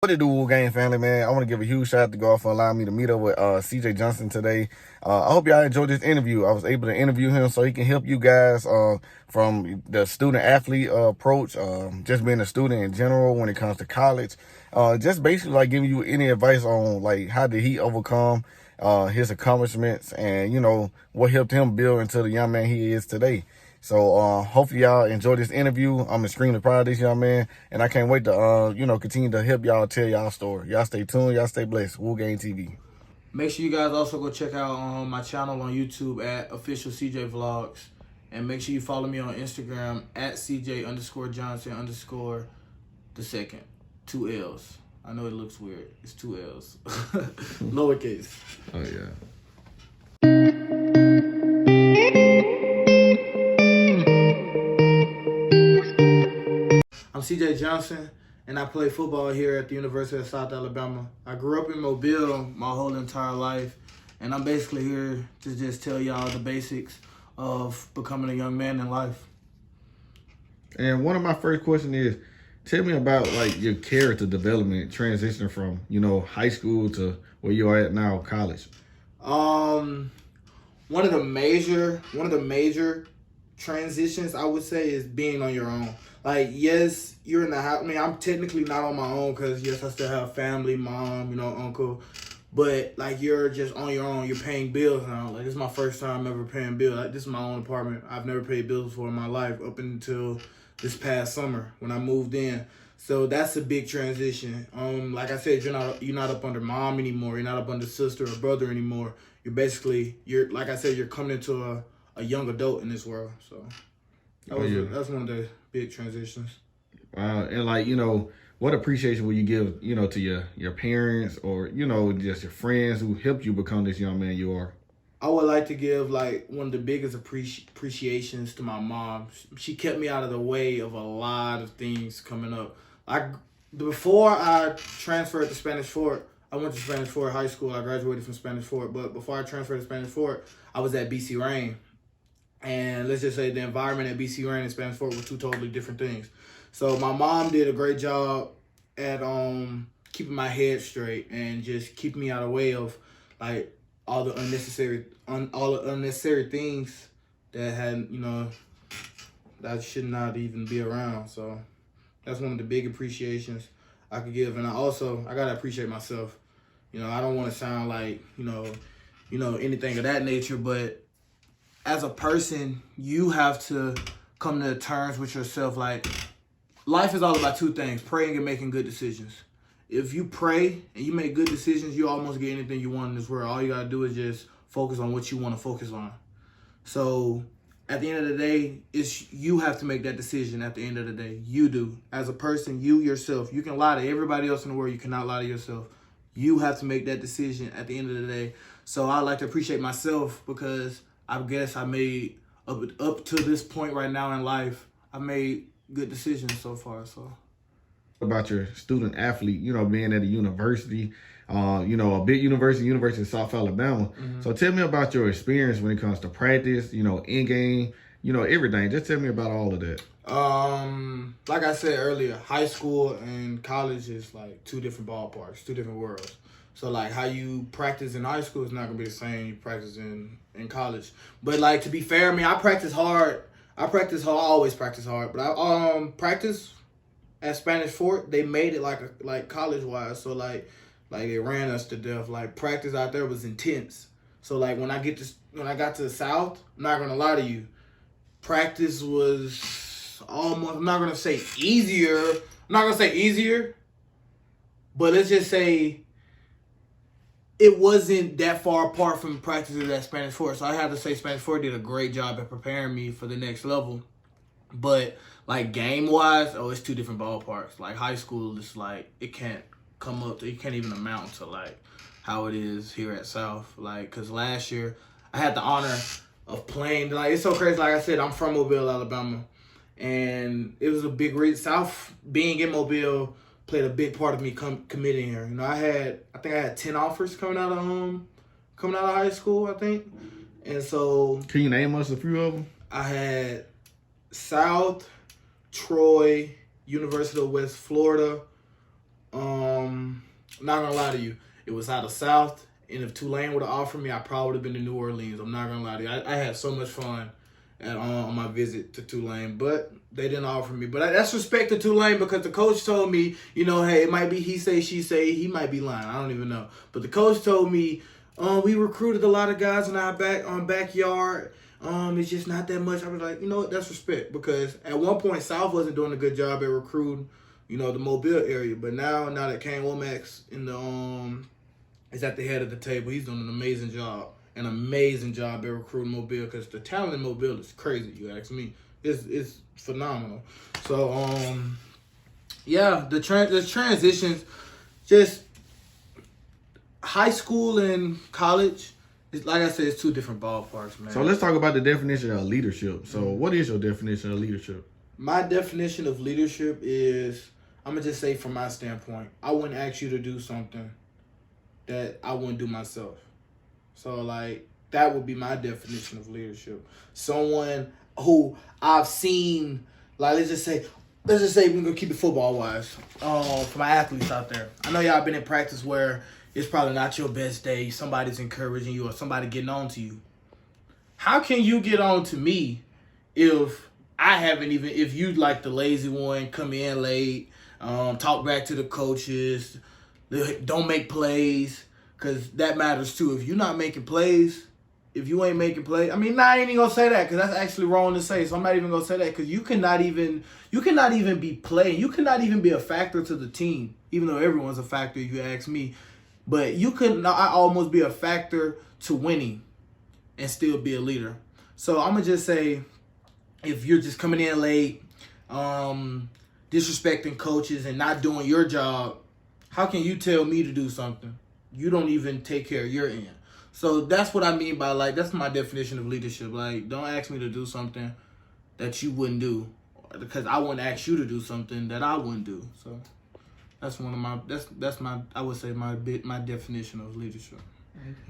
What it do, Wu Gang family, man? I want to give a huge shout out to God for allowing me to meet up with CJ Johnson today. I hope y'all enjoyed this interview. I was able to interview him so he can help you guys from the student-athlete approach, just being a student in general when it comes to college. Just basically like giving you any advice on like how did he overcome his accomplishments and, you know, what helped him build into the young man he is today. So hopefully y'all enjoy this interview. I'm extremely proud of this young man, and I can't wait to continue to help y'all tell y'all story. Y'all stay tuned. Y'all stay blessed. Wu Gang TV. Make sure you guys also go check out my channel on YouTube at official CJ Vlogs, and make sure you follow me on Instagram at CJ_Johnson_ the second, 2 L's. I know it looks weird. It's 2 L's, lowercase. Oh yeah. I'm CJ Johnson, and I play football here at the University of South Alabama. I grew up in Mobile my whole entire life, and I'm basically here to just tell y'all the basics of becoming a young man in life. And one of my first questions is, tell me about like your character development transition from, high school to where you are at now, college. One of the major transitions I would say is being on your own. Like, yes, you're in the house. I mean, I'm technically not on my own because, yes, I still have family, mom, uncle. But, like, you're just on your own. You're paying bills now. Like, this is my first time ever paying bills. Like, this is my own apartment. I've never paid bills before in my life up until this past summer when I moved in. So that's a big transition. Like I said, you're not up under mom anymore. You're not up under sister or brother anymore. You're like I said, you're coming into a young adult in this world. So that's one of the big transitions. Wow. And like, what appreciation will you give, to your parents or, just your friends who helped you become this young man you are? I would like to give like one of the biggest appreciations to my mom. She kept me out of the way of a lot of things coming up. Like before I transferred to Spanish Fort, I went to Spanish Fort High School. I graduated from Spanish Fort, but before I transferred to Spanish Fort, I was at BC Rain. And let's just say the environment at BC Rain and Spanish Fort were two totally different things. So my mom did a great job at keeping my head straight and just keeping me out of the way of like all the unnecessary things that had that should not even be around. So that's one of the big appreciations I could give. And I gotta appreciate myself. I don't want to sound like anything of that nature, but as a person, you have to come to terms with yourself. Like, life is all about two things: praying and making good decisions. If you pray and you make good decisions, you almost get anything you want in this world. All you gotta do is just focus on what you want to focus on. So at the end of the day, you have to make that decision at the end of the day. You do. As a person, you yourself. You can lie to everybody else in the world. You cannot lie to yourself. You have to make that decision at the end of the day. So I like to appreciate myself because I guess I made, up to this point right now in life, I made good decisions so far. So about your student athlete, being at a university, a big University of South Alabama. Mm-hmm. So tell me about your experience when it comes to practice, in-game, everything. Just tell me about all of that. Like I said earlier, high school and college is like two different ballparks, two different worlds. So like how you practice in high school is not gonna be the same you practice in college. But like to be fair, I mean I practice hard. I always practice hard. But I practice at Spanish Fort. They made it like college wise. So like they ran us to death. Like practice out there was intense. So like when I got to the South, I'm not gonna lie to you, practice was almost, I'm not gonna say easier, but let's just say it wasn't that far apart from practices at Spanish Fort. So I have to say Spanish Fort did a great job at preparing me for the next level. But like game-wise, it's two different ballparks. Like high school is like, it can't even amount to like how it is here at South. Like, cause last year I had the honor of playing. Like, it's so crazy. Like I said, I'm from Mobile, Alabama. And it was a big reason. South being in Mobile played a big part of me committing here. I think I had 10 offers coming out of high school, I think. And so can you name us a few of them? I had South, Troy, University of West Florida, Not gonna lie to you, it was out of South, and if Tulane would have offered me, I probably would have been to New Orleans. I'm not gonna lie to you, I had so much fun on my visit to Tulane, but they didn't offer me. But that's respect to Tulane because the coach told me, hey, it might be he say, she say, he might be lying. I don't even know. But the coach told me, we recruited a lot of guys in our backyard. It's just not that much. I was like, you know what, that's respect because at one point South wasn't doing a good job at recruiting, the Mobile area. But now that Kane Womack's in the is at the head of the table, he's doing an amazing job at recruiting Mobile because the talent in Mobile is crazy. You ask me, it's phenomenal. So yeah, the transitions, just high school and college. Like I said, it's two different ballparks, man. So let's talk about the definition of leadership. So what is your definition of leadership? My definition of leadership is, I'm going to just say from my standpoint, I wouldn't ask you to do something that I wouldn't do myself. So, like, that would be my definition of leadership. Someone who I've seen, like, let's just say we're going to keep it football-wise for my athletes out there. I know y'all been in practice where it's probably not your best day. Somebody's encouraging you or somebody getting on to you. How can you get on to me if you like the lazy one, come in late, talk back to the coaches, don't make plays, because that matters too. If you're not making plays, if you ain't making plays, I ain't even going to say that because that's actually wrong to say. So I'm not even going to say that because you cannot even be playing. You cannot even be a factor to the team, even though everyone's a factor if you ask me. But you could not almost be a factor to winning and still be a leader. So I'm going to just say, if you're just coming in late, disrespecting coaches and not doing your job, how can you tell me to do something? You don't even take care of your end. So that's what I mean by, like, that's my definition of leadership. Like, don't ask me to do something that you wouldn't do because I wouldn't ask you to do something that I wouldn't do. So that's one of my that's my I would say my definition of leadership.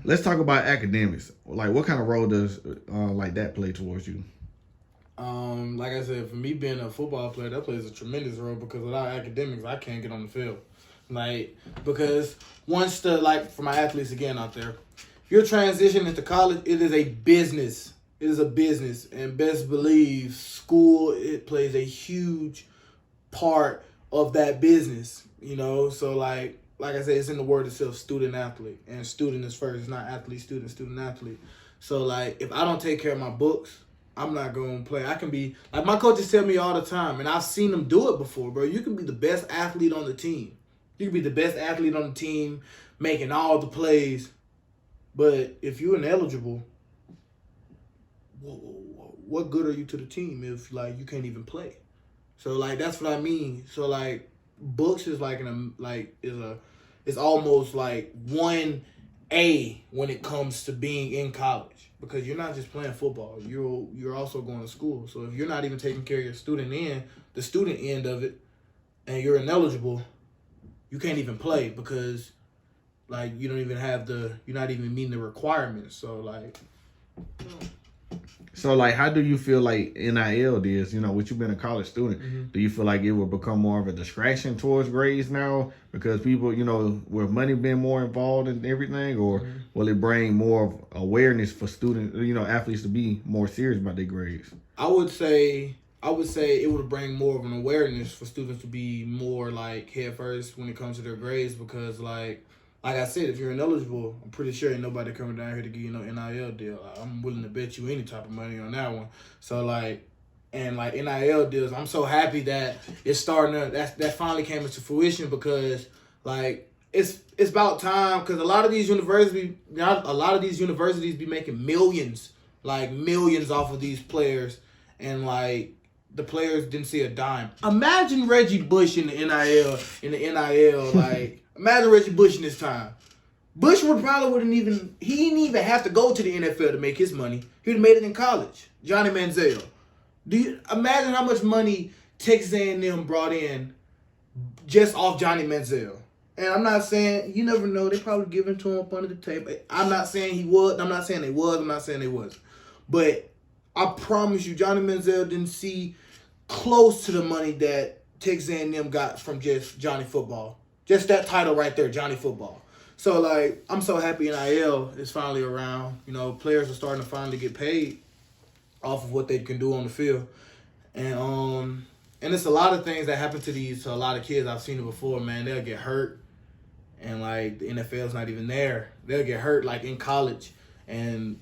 Let's talk about academics. Like, what kind of role does like that play towards you? Like I said, for me being a football player, that plays a tremendous role because without academics, I can't get on the field. Like, because once for my athletes again out there, if you're transitioning into college, it is a business. It is a business, and best believe school, it plays a huge part of that business. So like I said, it's in the word itself, student athlete, and student is first. It's not athlete, student athlete. So like, if I don't take care of my books, I'm not going to play. I can be, like my coaches tell me all the time, and I've seen them do it before, bro. You can be the best athlete on the team. You can be the best athlete on the team, making all the plays, but if you're ineligible, what good are you to the team if like you can't even play? So like that's what I mean. So like books is like it's almost like 1A when it comes to being in college because you're not just playing football. You're also going to school. So if you're not even taking care of your the student end of it, and you're ineligible, you can't even play because like you're not even meeting the requirements. So like. So, like, how do you feel like NIL is, with you being a college student, Mm-hmm. do you feel like it will become more of a distraction towards grades now because people, with money being more involved in everything, or Mm-hmm. will it bring more of awareness for students, athletes to be more serious about their grades? I would say it would bring more of an awareness for students to be more like head first when it comes to their grades because like I said, if you're ineligible, I'm pretty sure ain't nobody coming down here to give you no NIL deal. I'm willing to bet you any type of money on that one. So NIL deals, I'm so happy that it's starting to that finally came into fruition because like it's about time because a lot of these universities be making millions off of these players, and like the players didn't see a dime. Imagine Reggie Bush in the NIL like. Imagine Reggie Bush in his time. Bush he didn't even have to go to the NFL to make his money. He would have made it in college. Johnny Manziel. Do you imagine how much money Texas A&M brought in just off Johnny Manziel? And I'm not saying, you never know, they probably giving to him up under the table. I'm not saying he was. I'm not saying they was. I'm not saying they was. But I promise you, Johnny Manziel didn't see close to the money that Texas A&M got from just Johnny football. Just that title right there, Johnny Football. So, like, I'm so happy NIL is finally around. You know, players are starting to finally get paid off of what they can do on the field. And it's a lot of things that happen to a lot of kids. I've seen it before, man. They'll get hurt, and, like, the NFL's not even there. They'll get hurt, like, in college, and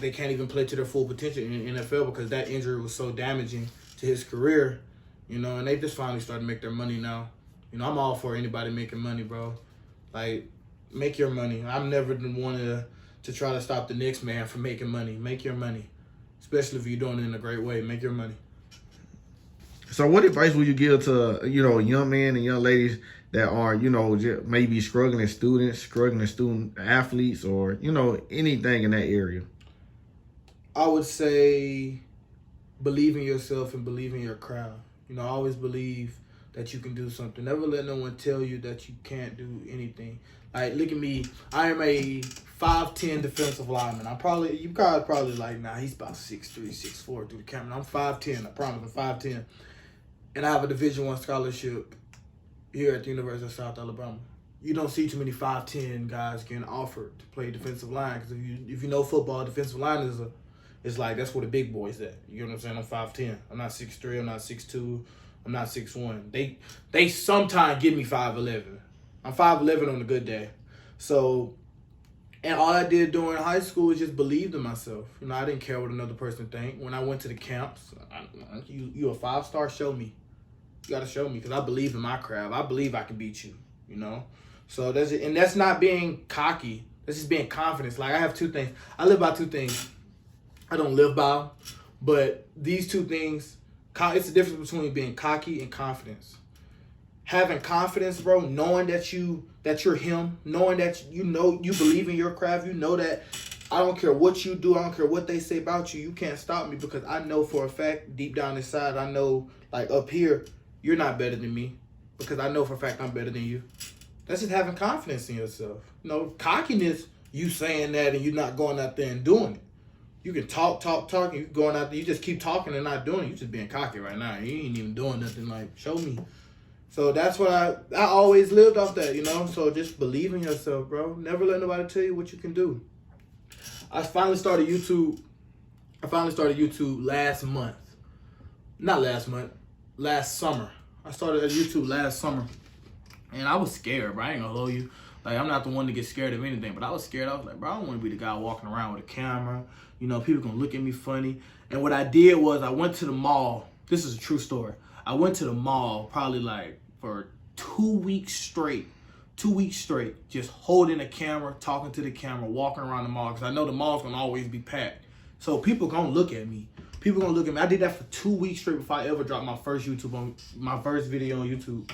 they can't even play to their full potential in the NFL because that injury was so damaging to his career, you know, and they just finally started to make their money now. You know, I'm all for anybody making money, bro. Like, make your money. I'm never one to try to stop the next man from making money. Make your money, especially if you're doing it in a great way. Make your money. So what advice would you give to, you know, young men and young ladies that are, you know, maybe struggling students, struggling student athletes, or, you know, anything in that area? I would say believe in yourself and believe in your craft. You know, I always believe that you can do something. Never let no one tell you that you can't do anything. Like, look at me. I am a 5'10" defensive lineman. You guys probably like, nah, he's about 6'3", 6'4" through the camera. I'm 5'10". I promise, I'm 5'10". And I have a Division I scholarship here at the University of South Alabama. You don't see too many 5'10" guys getting offered to play defensive line, because if you know football, defensive line is like, that's where the big boys at. You know what I'm saying? I'm 5'10". I'm not 6'3", I'm not 6'2", I'm not 6'1". They sometimes give me 5'11". I'm 5'11" on a good day. So, and all I did during high school was just believe in myself. You know, I didn't care what another person think. When I went to the camps, you a 5-star, show me. You got to show me, because I believe in my craft. I believe I can beat you, you know? So that's not being cocky. That's just being confident. Like, I have two things. I live by two things. I don't live by, but these two things, it's the difference between being cocky and confidence. Having confidence, bro, knowing that you're him, knowing that you believe in your craft, you know that I don't care what you do, I don't care what they say about you, you can't stop me, because I know for a fact, deep down inside, I know, like, up here, you're not better than me, because I know for a fact I'm better than you. That's just having confidence in yourself. You know, cockiness, you saying that and you not going out there and doing it. You can talk, and you going out there, you just keep talking and not doing it. You just being cocky right now. You ain't even doing nothing. Like, show me. So that's what I always lived off that, you know. So just believe in yourself, bro. Never let nobody tell you what you can do. I finally started YouTube last summer. I started YouTube last summer. And I was scared, bro. I ain't gonna hold you. Like, I'm not the one to get scared of anything, but I was scared. I was like, bro, I don't want to be the guy walking around with a camera. You know, people gonna look at me funny. And what I did was I went to the mall. This is a true story. I went to the mall probably like for 2 weeks straight. 2 weeks straight, just holding a camera, talking to the camera, walking around the mall, because I know the mall's gonna always be packed. So people gonna look at me. I did that for 2 weeks straight before I ever dropped my first video on YouTube.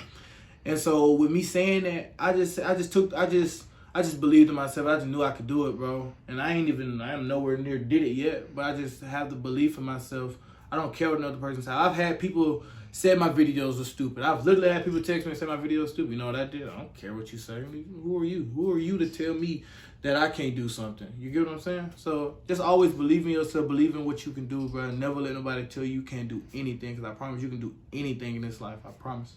And so with me saying that, I just believed in myself. I just knew I could do it, bro. And I am nowhere near did it yet, but I just have the belief in myself. I don't care what another person says. I've had people say my videos are stupid. I've literally had people text me and say my videos are stupid. You know what I did? I don't care what you say. Who are you? Who are you to tell me that I can't do something? You get what I'm saying? So just always believe in yourself, believe in what you can do, bro. Never let nobody tell you can't do anything, because I promise you can do anything in this life. I promise.